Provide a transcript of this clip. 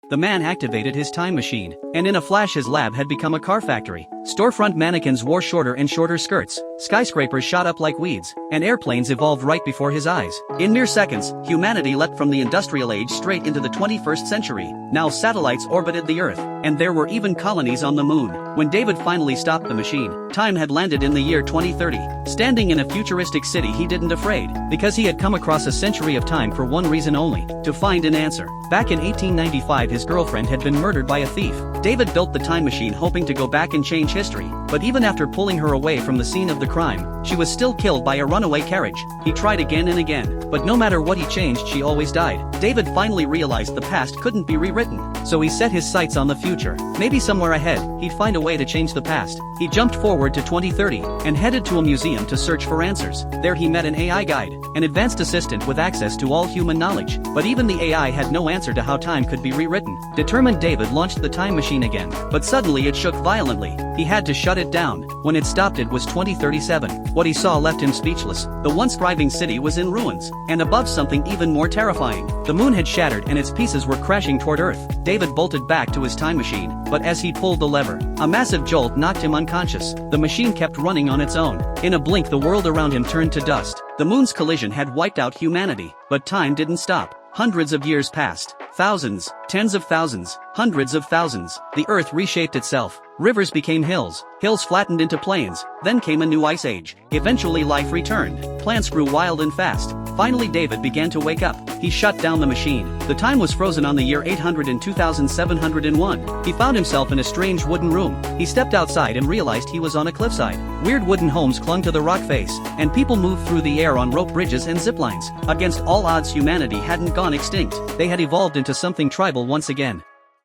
The man activated his time machine, and in a flash his lab had become a car factory. Storefront mannequins wore shorter and shorter skirts, skyscrapers shot up like weeds, and airplanes evolved right before his eyes. In mere seconds, humanity leapt from the industrial age straight into the 21st century. Now satellites orbited the Earth, and there were even colonies on the moon. When David finally stopped the machine, time had landed in the year 2030. Standing in a futuristic city he didn't afraid, because he had come across a century of time for one reason only, to find an answer. Back in 1895 his girlfriend had been murdered by a thief. David built the time machine hoping to go back and change history, but even after pulling her away from the scene of the crime, she was still killed by a runaway carriage. He tried again and again, but no matter what he changed she always died. David finally realized the past couldn't be rewritten, so he set his sights on the future. Maybe somewhere ahead, he'd find a way to change the past. He jumped forward to 2030, and headed to a museum to search for answers. There he met an AI guide, an advanced assistant with access to all human knowledge, but even the AI had no answer to how time could be rewritten. Determined, David launched the time machine again, but suddenly it shook violently. He had to shut it down. When it stopped it was 2037. What he saw left him speechless. The once thriving city was in ruins, and above something even more terrifying. The moon had shattered and its pieces were crashing toward Earth. David bolted back to his time machine, but as he pulled the lever, a massive jolt knocked him unconscious. The machine kept running on its own. In a blink the world around him turned to dust. The moon's collision had wiped out humanity, but time didn't stop. Hundreds of years passed. Thousands, tens of thousands, hundreds of thousands. The Earth reshaped itself. Rivers became hills, hills flattened into plains, then came a new ice age. Eventually life returned. Plants grew wild and fast. Finally David began to wake up. He shut down the machine. The time was frozen on the year 800 in 2701. He found himself in a strange wooden room. He stepped outside and realized he was on a cliffside. Weird wooden homes clung to the rock face, and people moved through the air on rope bridges and zip lines. Against all odds humanity hadn't gone extinct. They had evolved into something tribal once again.